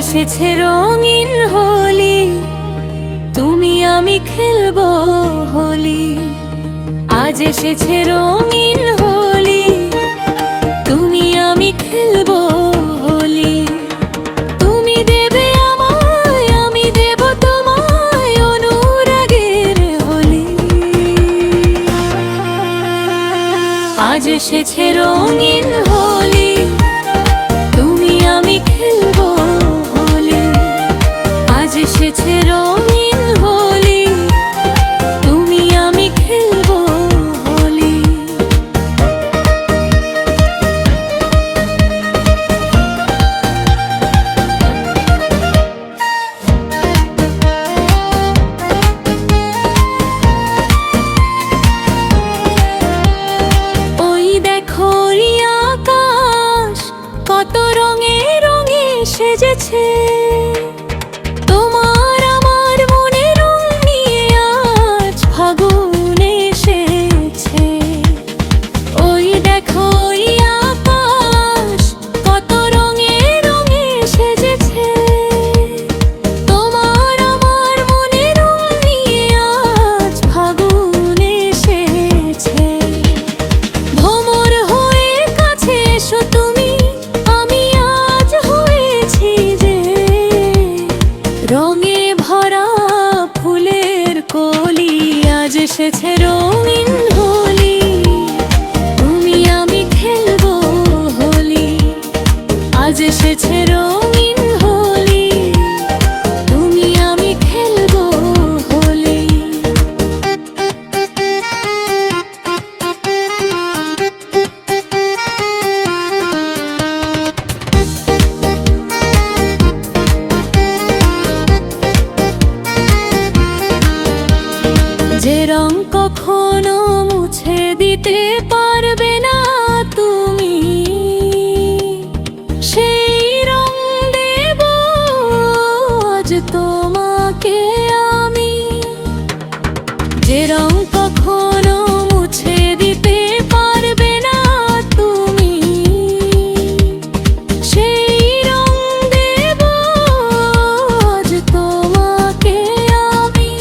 এসেছে রঙিন হোলি, তুমি আমি খেলবো হোলি। আজ এসেছে রঙিন হোলি, তুমি আমি খেলবো হোলি। তুমি দেবে আমায়, আমি দেব তোমায় অনুরাগের হোলি। আজ এসেছে রঙিন হোলি, তুমি আমি খেলবো হোলি। আজ এসেছে রঙিন হোলি, তুমি আমি খেলবো হোলি। ওই দেখো আকাশ কত রঙে রঙে সেজেছে, তোমার আমার মনে রং নিয়ে আজ ফাগুন এসেছে। ওই দেখো আকাশ কত রঙে রঙে সেজেছে, তোমার আমার মনে রং নিয়ে আজ ফাগুন এসেছে। ভ্রমর হয়ে কাছে এসো তুমি, আমি আজ হয়েছি যে রঙে ভরা ফুলের কলি। আজ এসেছে রঙিন হোলি, তুমি আমি খেলবো হোলি। আজ এসেছে রঙিন হোলি, তুমি আমি খেলবো হোলি। যে রং কখনো মুছে দিতে পারবে না তুমি, সেই রং দেব আজ তোমাকে আমি। যে রং কখনো মুছে দিতে পারবে না তুমি, সেই রং দেব আজ তোমাকে আমি।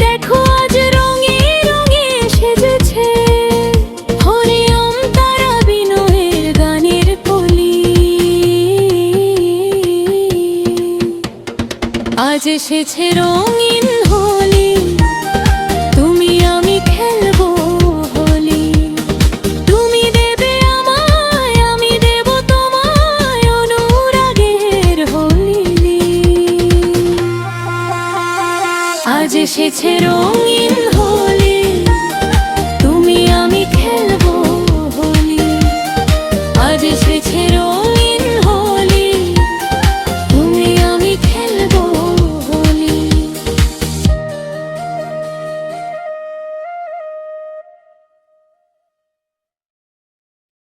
দেখো আজ রঙে রঙে সেজেছে হরিওম তারা বিনয়ের গানের কলি। আজ এসেছে রঙিন হোলি, তুমি আমি খেলবো হোলি। তুমি দেবে আমায়, আমি দেব তোমায় অনুরাগের হোলি। আজ এসেছে রঙিন